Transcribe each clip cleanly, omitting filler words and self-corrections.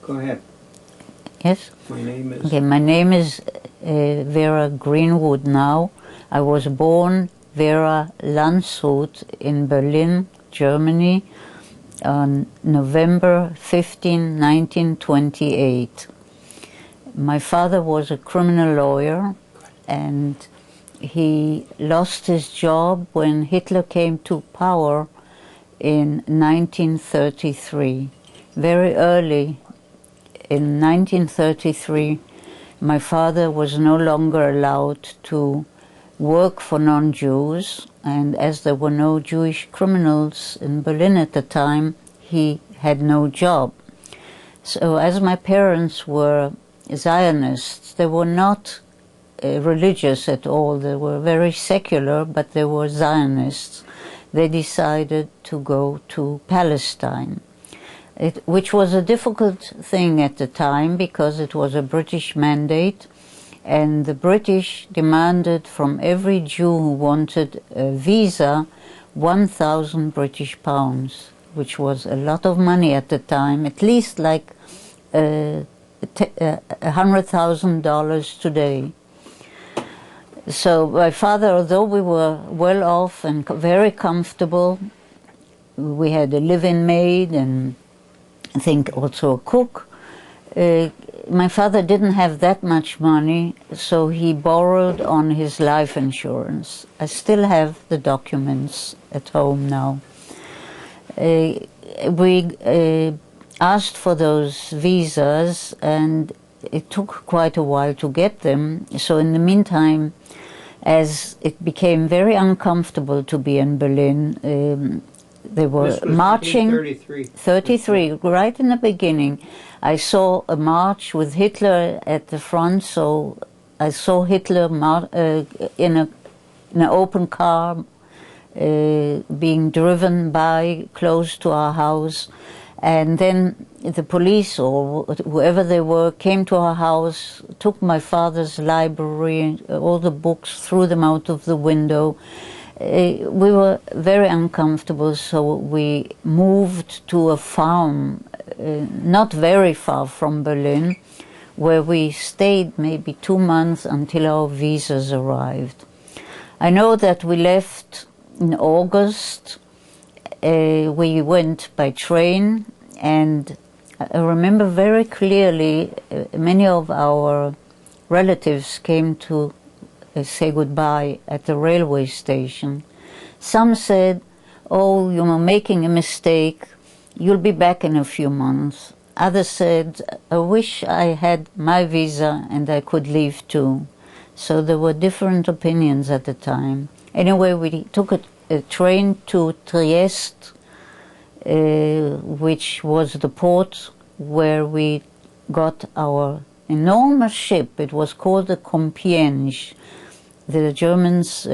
Go ahead. Yes? My name is... Okay, my name is Vera Greenwood now. I was born Vera Landshut in Berlin, Germany, on November 15, 1928. My father was a criminal lawyer, and he lost his job when Hitler came to power in 1933. Very early in 1933, my father was no longer allowed to work for non-Jews, and as there were no Jewish criminals in Berlin at the time, he had no job. So as my parents were Zionists, they were not religious at all. They were very secular, but they were Zionists. They decided to go to Palestine, which was a difficult thing at the time because it was a British mandate, and the British demanded from every Jew who wanted a visa 1,000 British pounds, which was a lot of money at the time, at least like $100,000 today. So my father, although we were well off and very comfortable, we had a live-in maid and I think also a cook. My father didn't have that much money, so he borrowed on his life insurance. I still have the documents at home now. We asked for those visas, and it took quite a while to get them. So in the meantime, as it became very uncomfortable to be in Berlin, they were marching. 33, right in the beginning. I saw a march with Hitler at the front, so I saw Hitler in an open car being driven by close to our house, and then the police or whoever they were came to our house, took my father's library, all the books, threw them out of the window. We were very uncomfortable, so we moved to a farm not very far from Berlin, where we stayed maybe 2 months until our visas arrived. I know that we left in August. We went by train, and I remember very clearly many of our relatives came to say goodbye at the railway station. Some said, "Oh, you're making a mistake. You'll be back in a few months." Others said, "I wish I had my visa and I could leave too." So there were different opinions at the time. Anyway, we took a train to Trieste, which was the port where we got our enormous ship. It was called the Compiègne. The Germans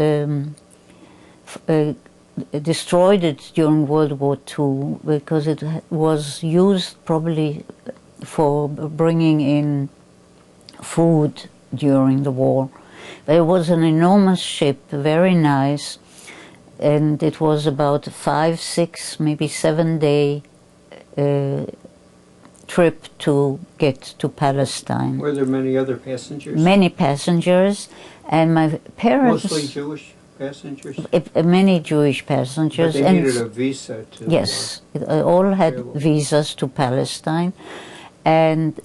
destroyed it during World War II because it was used probably for bringing in food during the war. It was an enormous ship, very nice, and it was about 5, 6, maybe 7-day trip to get to Palestine. Were there many other passengers? Many passengers, and my parents... Mostly Jewish passengers? Many Jewish passengers. But they needed a visa to... Yes, all had visas to Palestine. And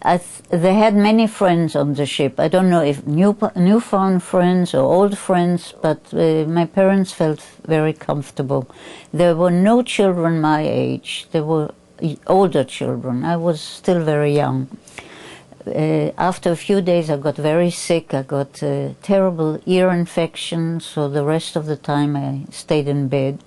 they had many friends on the ship. I don't know if newfound friends or old friends, but my parents felt very comfortable. There were no children my age. There were older children. I was still very young. After a few days I got very sick. I got a terrible ear infection, so the rest of the time I stayed in bed.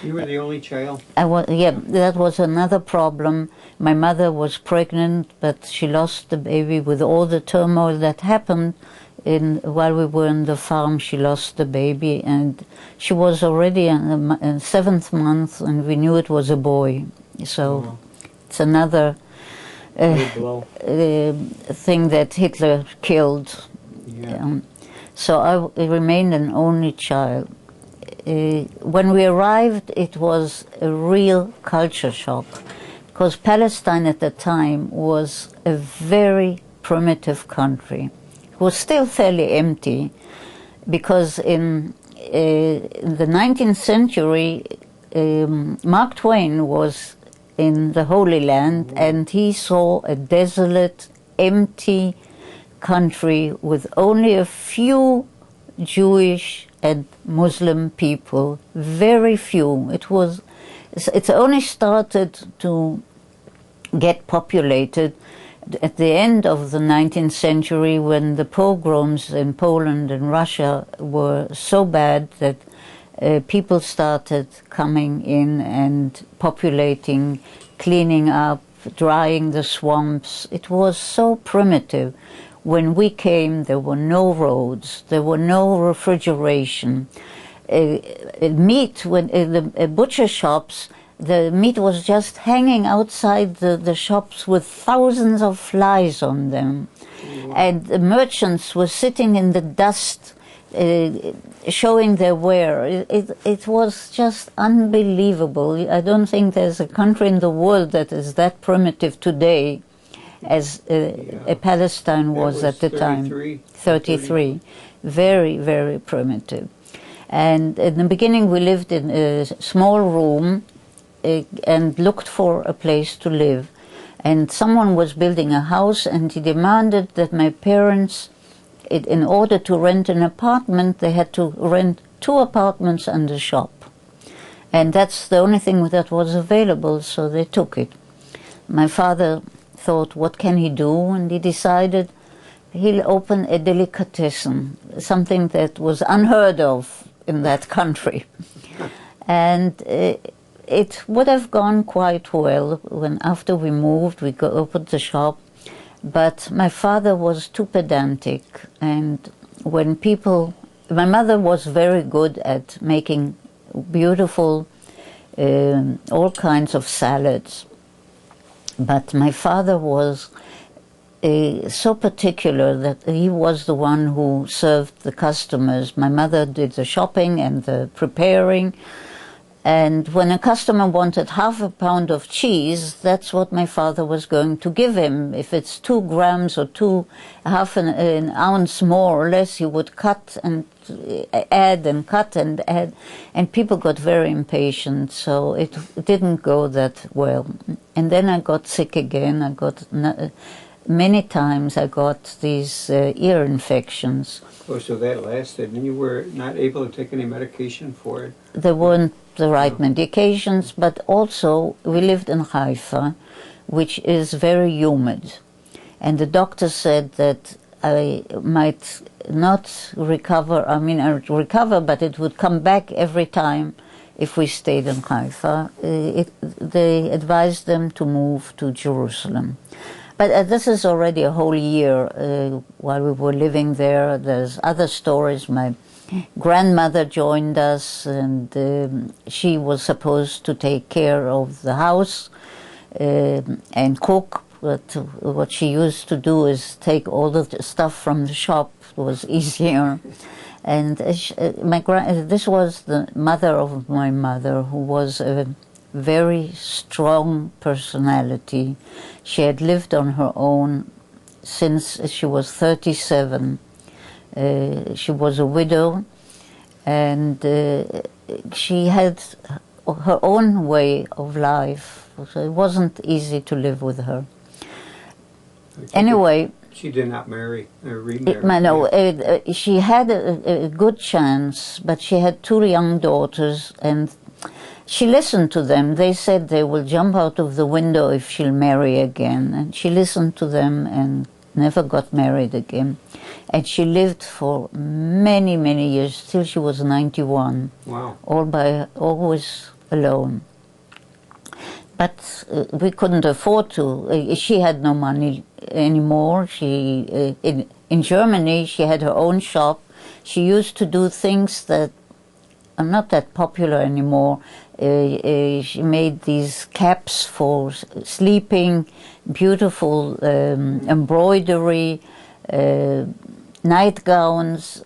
You were the only child? Yeah, that was another problem. My mother was pregnant, but she lost the baby with all the turmoil that happened. While we were in the farm, she lost the baby, and she was already in the 7th month, and we knew it was a boy. So it's another thing that Hitler killed. Yeah. So I remained an only child. When we arrived, it was a real culture shock, because Palestine at the time was a very primitive country. It was still fairly empty, because in the 19th century, Mark Twain was in the Holy Land, and he saw a desolate, empty country with only a few Jewish and Muslim people, very few. It's only started to get populated at the end of the 19th century, when the pogroms in Poland and Russia were so bad that people started coming in and populating, cleaning up, drying the swamps. It was so primitive. When we came, there were no roads, there were no refrigeration. Meat, when the butcher shops, the meat was just hanging outside the shops with thousands of flies on them. And the merchants were sitting in the dust, showing their ware. It was just unbelievable. I don't think there's a country in the world that is that primitive today as Palestine was at the time. 33. Very, very primitive. And in the beginning we lived in a small room and looked for a place to live. And someone was building a house, and he demanded that my parents, in order to rent an apartment, they had to rent 2 apartments and a shop. And that's the only thing that was available, so they took it. My father thought, what can he do? And he decided he'll open a delicatessen, something that was unheard of in that country. And it would have gone quite well. When after we moved, we opened the shop. But my father was too pedantic, and when people, my mother was very good at making beautiful, all kinds of salads. But my father was so particular that he was the one who served the customers. My mother did the shopping and the preparing. And when a customer wanted half a pound of cheese, that's what my father was going to give him. If it's 2 grams or half an ounce more or less, he would cut and add and cut and add. And people got very impatient, so it didn't go that well. And then I got sick again. Many times I got these ear infections. Oh, so that lasted, and you were not able to take any medication for it? There weren't the right medications, but also we lived in Haifa, which is very humid. And the doctor said that I might not recover. I mean, I would recover, but it would come back every time if we stayed in Haifa. They advised them to move to Jerusalem. But this is already a whole year while we were living there. There's other stories. My grandmother joined us, and she was supposed to take care of the house and cook. But what she used to do is take all the stuff from the shop. It was easier. And this was the mother of my mother, who was a very strong personality. She had lived on her own since she was 37. She was a widow, and she had her own way of life, so it wasn't easy to live with her. Anyway, she did not marry or remarry. No, she had a good chance, but she had 2 young daughters, and she listened to them. They said they will jump out of the window if she'll marry again. And she listened to them and never got married again. And she lived for many, many years, till she was 91. Wow. Always alone. But we couldn't afford to. She had no money anymore. In Germany, she had her own shop. She used to do things that are not that popular anymore. She made these caps for sleeping, beautiful embroidery, nightgowns,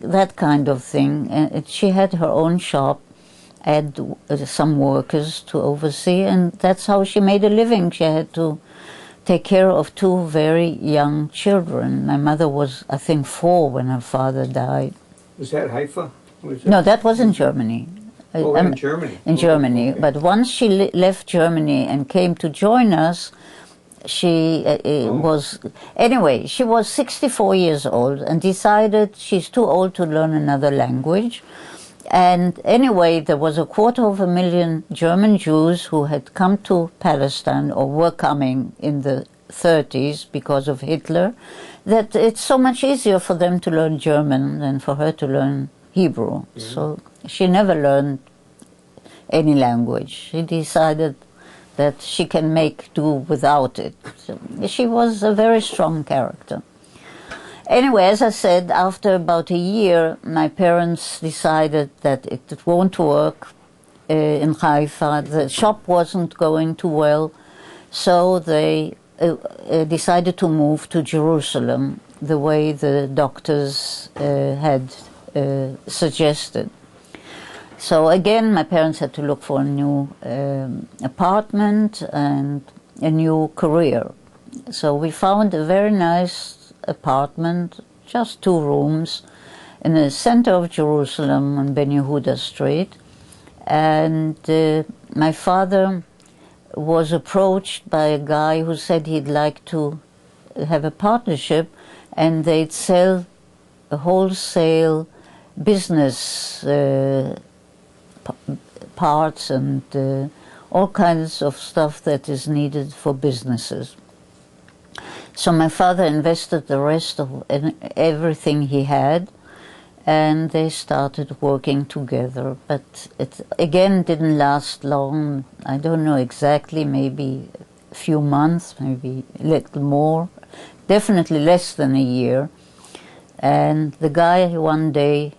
that kind of thing. And she had her own shop. add some workers to oversee, and that's how she made a living. She had to take care of two very young children. My mother was, I think, 4 when her father died. Was that Haifa? Was No, that was in Germany. Oh, in Germany. In Germany. Okay. But once she left Germany and came to join us, she was, anyway, she was 64 years old and decided she's too old to learn another language. And anyway, there was 250,000 German Jews who had come to Palestine or were coming in the 30s because of Hitler, that it's so much easier for them to learn German than for her to learn Hebrew. Mm-hmm. So she never learned any language. She decided that she can make do without it. So she was a very strong character. Anyway, as I said, after about a year, my parents decided that it won't work in Haifa. The shop wasn't going too well, so they decided to move to Jerusalem, the way the doctors had suggested. So again, my parents had to look for a new apartment and a new career. So we found a very nice apartment, just 2 rooms, in the center of Jerusalem on Ben Yehuda Street. And my father was approached by a guy who said he'd like to have a partnership, and they'd sell a wholesale business parts and all kinds of stuff that is needed for businesses. So my father invested the rest of everything he had, and they started working together. But it again didn't last long. I don't know exactly, maybe a few months, maybe a little more, definitely less than a year. And the guy one day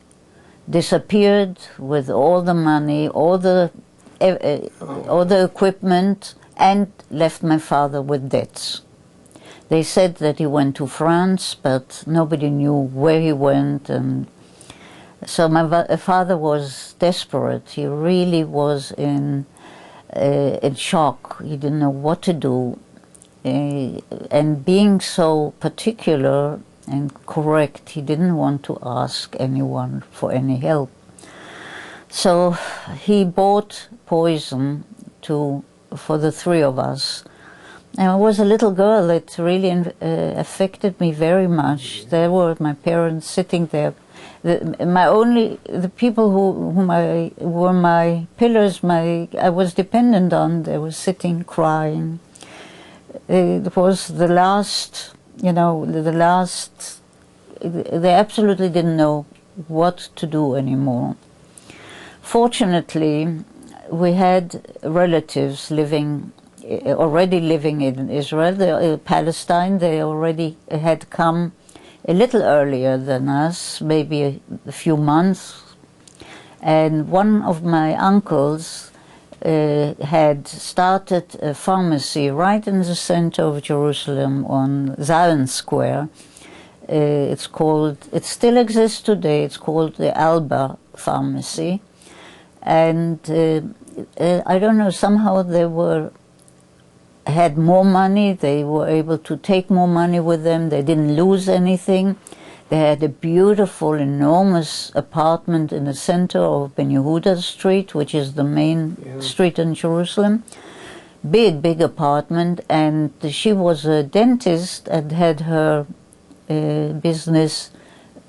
disappeared with all the money, all the equipment, and left my father with debts. They said that he went to France, but nobody knew where he went, and so my father was desperate. He really was in shock. He didn't know what to do, and being so particular and correct, he didn't want to ask anyone for any help. So he bought poison for the 3 of us. And I was a little girl. It really affected me very much. There were my parents sitting there. The people whom I were my pillars, I was dependent on, they were sitting crying. It was the last, they absolutely didn't know what to do anymore. Fortunately, we had relatives already living in Israel, Palestine. They already had come a little earlier than us, maybe a few months. And one of my uncles had started a pharmacy right in the center of Jerusalem on Zion Square. It still exists today. It's called the Alba Pharmacy. And I don't know, somehow they had more money. They were able to take more money with them. They didn't lose anything. They had a beautiful, enormous apartment in the center of Ben Yehuda Street, which is the main street in Jerusalem. Big apartment. And she was a dentist and had her business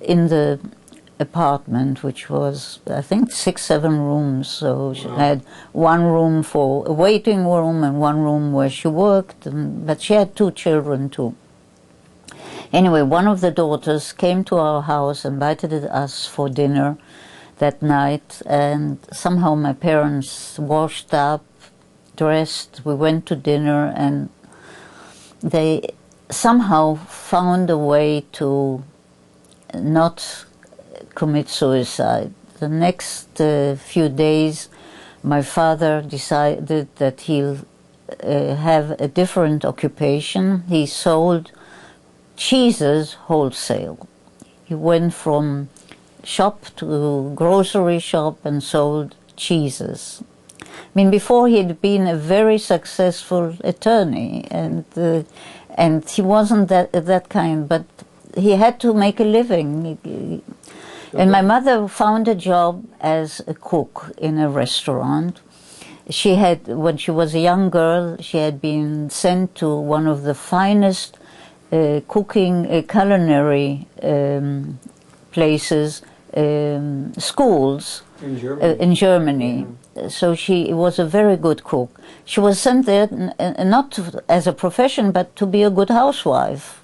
in the apartment, which was, I think, 6-7 rooms. So she had 1 room for a waiting room and 1 room where she worked, but she had 2 children too. Anyway, one of the daughters came to our house, invited us for dinner that night, and somehow my parents washed up, dressed, we went to dinner, and they somehow found a way to not commit suicide. The next few days, my father decided that he'll have a different occupation. He sold cheeses wholesale. He went from shop to grocery shop and sold cheeses. I mean, before he'd been a very successful attorney, and he wasn't that kind, but he had to make a living. And my mother found a job as a cook in a restaurant. She had, when she was a young girl, she had been sent to one of the finest culinary places, schools in Germany. So she was a very good cook. She was sent there not as a profession, but to be a good housewife.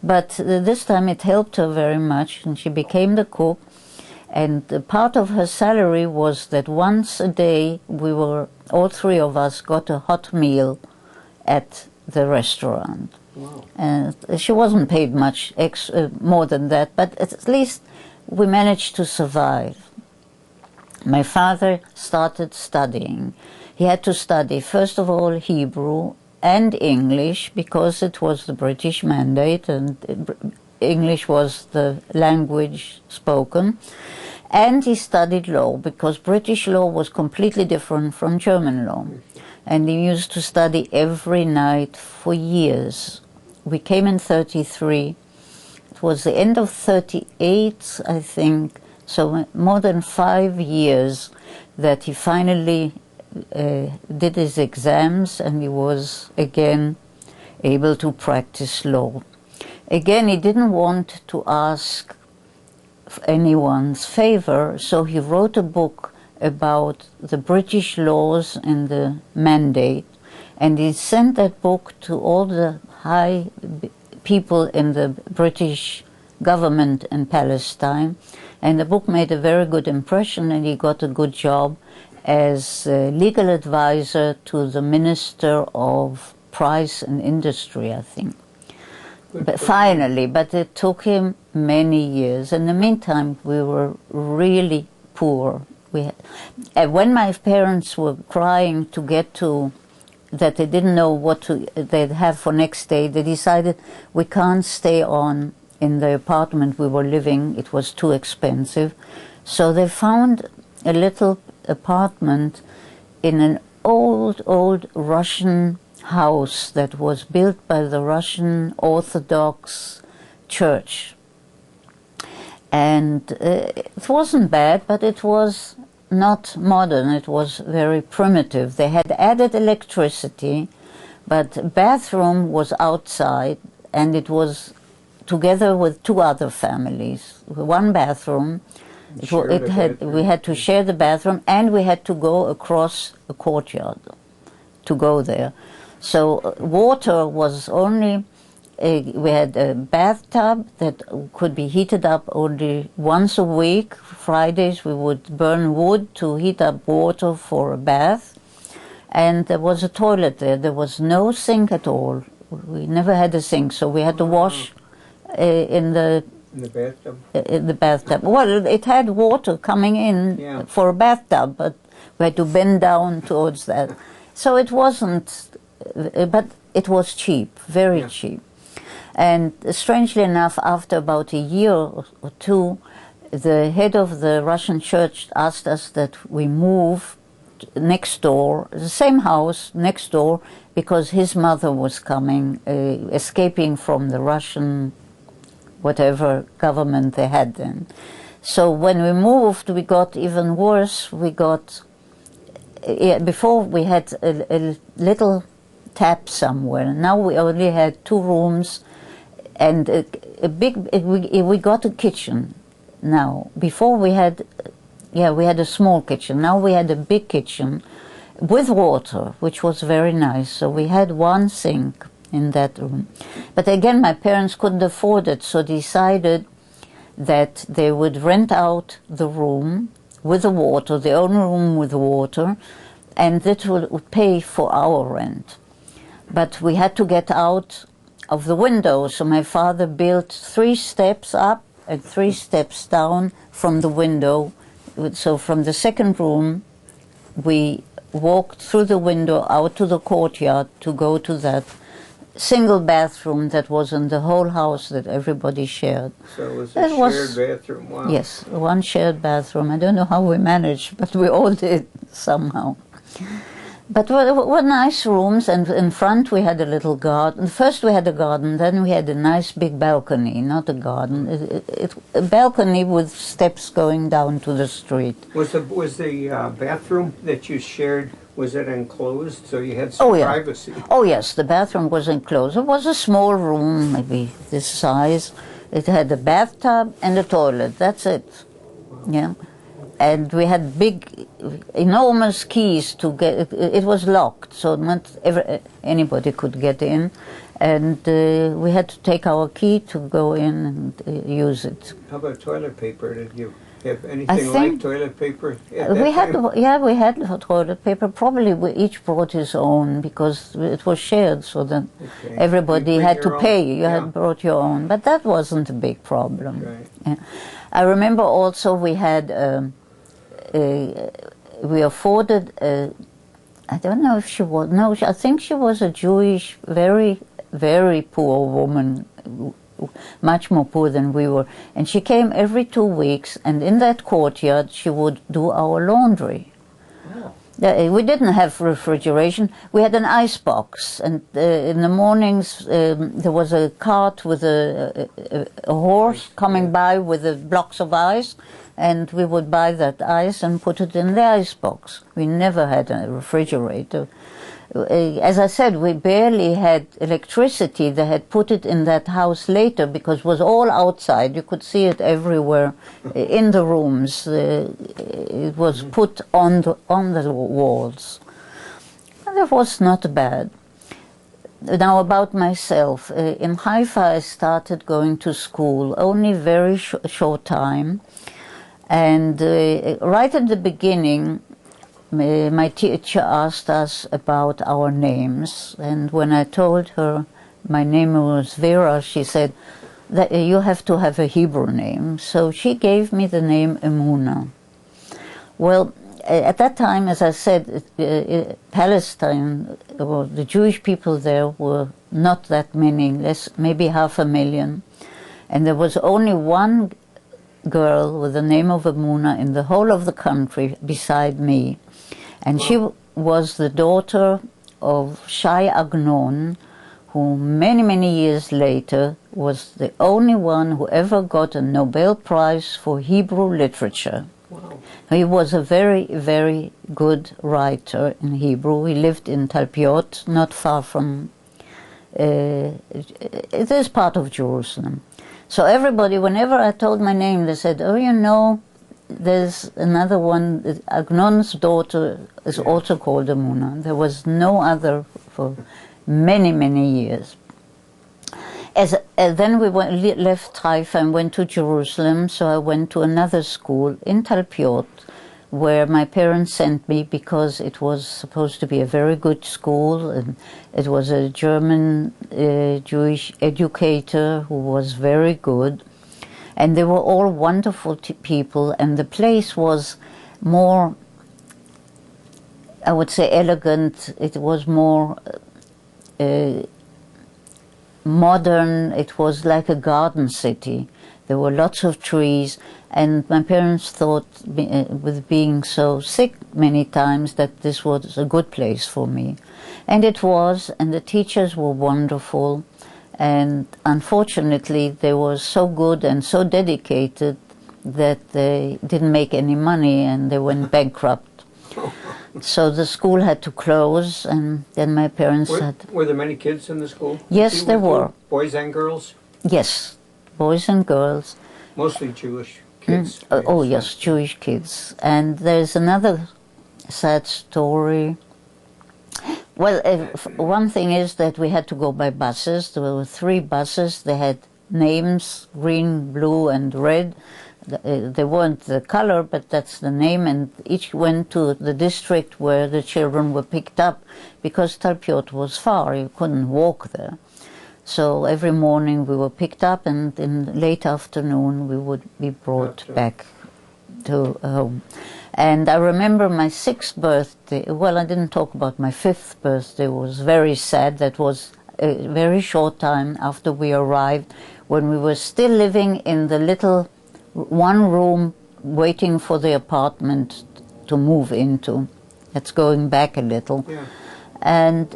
But this time it helped her very much, and she became the cook. And part of her salary was that once a day all three of us got a hot meal at the restaurant. Wow. And she wasn't paid much more than that, but at least we managed to survive. My father started studying. He had to study, first of all, Hebrew and English, because it was the British mandate, and English was the language spoken. And he studied law, because British law was completely different from German law. And he used to study every night for years. We came in 1933. It was the end of 1938, I think, so more than 5 years that he finally did his exams, and he was again able to practice law. Again, he didn't want to ask anyone's favor, so he wrote a book about the British laws and the mandate, and he sent that book to all the high people in the British government in Palestine, and the book made a very good impression, and he got a good job as legal advisor to the Minister of Price and Industry, I think. But finally, but it took him many years. In the meantime, we were really poor. When my parents were crying to get to, that they didn't know what they'd have for next day, they decided we can't stay on in the apartment we were living. It was too expensive. So they found a little apartment in an old Russian house that was built by the Russian Orthodox Church. And it wasn't bad, but it was not modern. It was very primitive. They had added electricity, but bathroom was outside, and it was together with two other families. One bathroom. We had to share the bathroom, and we had to go across a courtyard to go there. So water was only, we had a bathtub that could be heated up only once a week. Fridays we would burn wood to heat up water for a bath. And there was a toilet there. There was no sink at all. We never had a sink, so we had to wash in the bathtub? In the bathtub. Well, it had water coming in for a bathtub, but we had to bend down towards that. So it wasn't, but it was cheap, very cheap. And strangely enough, after about a year or two, the head of the Russian church asked us that we move next door, the same house next door, because his mother was coming, escaping from the Russian whatever government they had then. So when we moved, we got even worse. We got, before we had a little tap somewhere. Now we only had 2 rooms and we got a kitchen now. Before we had a small kitchen. Now we had a big kitchen with water, which was very nice. So we had 1 sink in that room. But again, my parents couldn't afford it, so decided that they would rent out the room with the water, the only room with water, and that would pay for our rent. But we had to get out of the window, so my father built 3 steps up and 3 steps down from the window. So from the second room, we walked through the window out to the courtyard to go to that single bathroom that was in the whole house that everybody shared. So it was a shared bathroom. Wow. Yes, one shared bathroom. I don't know how we managed, but we all did somehow. But were nice rooms, and in front we had a little garden. First we had a garden, then we had a nice big balcony, not a garden, a balcony with steps going down to the street. Was the bathroom that you shared, was it enclosed so you had some privacy? Oh yes, the bathroom was enclosed. It was a small room, maybe this size. It had a bathtub and a toilet, that's it. Wow. Yeah. And we had big, enormous keys to get. It was locked, so not anybody could get in, and we had to take our key to go in and use it. How about toilet paper? Did you have anything like toilet paper? We had toilet paper. Probably we each brought his own because it was shared, so that everybody had to pay. You had brought your own, but that wasn't a big problem. Right. Yeah. I remember also we had. We afforded, I don't know if she was, no, I think she was a Jewish, very, very poor woman, much more poor than we were. And she came every 2 weeks, and in that courtyard she would do our laundry. Oh. We didn't have refrigeration. We had an ice box, and in the mornings there was a cart with a horse coming by with the blocks of ice, and we would buy that ice and put it in the ice box. We never had a refrigerator. As I said, we barely had electricity. They had put it in that house later because it was all outside. You could see it everywhere in the rooms. It was put on the walls. And it was not bad. Now about myself. In Haifa I started going to school only very short time. And right at the beginning, my teacher asked us about our names. And when I told her my name was Vera, she said that you have to have a Hebrew name. So she gave me the name Emuna. Well, at that time, as I said, Palestine, well, the Jewish people there were not that many, maybe 500,000. And there was only one girl with the name of Emuna in the whole of the country beside me, and she was the daughter of Shai Agnon, who many years later was the only one who ever got a Nobel Prize for Hebrew literature. Wow. He was a very good writer in Hebrew. He lived in Talpiot, not far from it is part of Jerusalem. So everybody, whenever I told my name, they said, oh, you know, there's another one, Agnon's daughter is also called Emuna. There was no other for many years. Then we left Haifa and went to Jerusalem, so I went to another school in Talpiot, where my parents sent me because it was supposed to be a very good school, and it was a German Jewish educator who was very good, and they were all wonderful people, and the place was more, I would say, elegant. It was more modern. It was like a garden city. There were lots of trees, and my parents thought, with being so sick many times, that this was a good place for me. And it was, and the teachers were wonderful, and unfortunately they were so good and so dedicated that they didn't make any money and they went bankrupt. So the school had to close, and then my parents Were there many kids in the school? Yes, there were. Boys and girls? Yes. Boys and girls. Mostly Jewish kids. Oh yes, Jewish kids. And there's another sad story. Well, one thing is that we had to go by buses. There were 3 buses. They had names, green, blue, and red. They weren't the color, but that's the name, and each went to the district where the children were picked up, because Talpiot was far. You couldn't walk there. So every morning we were picked up, and in late afternoon we would be brought back to home. And I remember my 6th birthday. Well, I didn't talk about my 5th birthday. It was very sad. That was a very short time after we arrived, when we were still living in the little one room waiting for the apartment to move into. That's going back a little. Yeah. And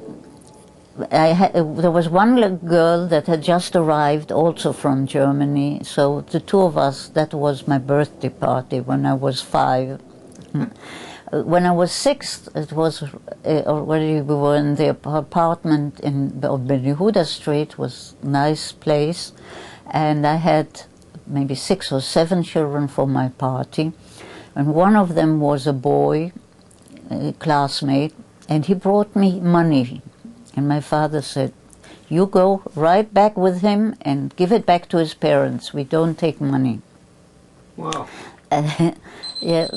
there was one little girl that had just arrived also from Germany, so the two of us, that was my birthday party when I was 5. When I was 6, it was already, we were in the apartment in Benihuda Street, was a nice place, and I had maybe 6 or 7 children for my party, and one of them was a boy, a classmate, and he brought me money, and my father said, "You go right back with him and give it back to his parents. We don't take money." Wow. Yeah,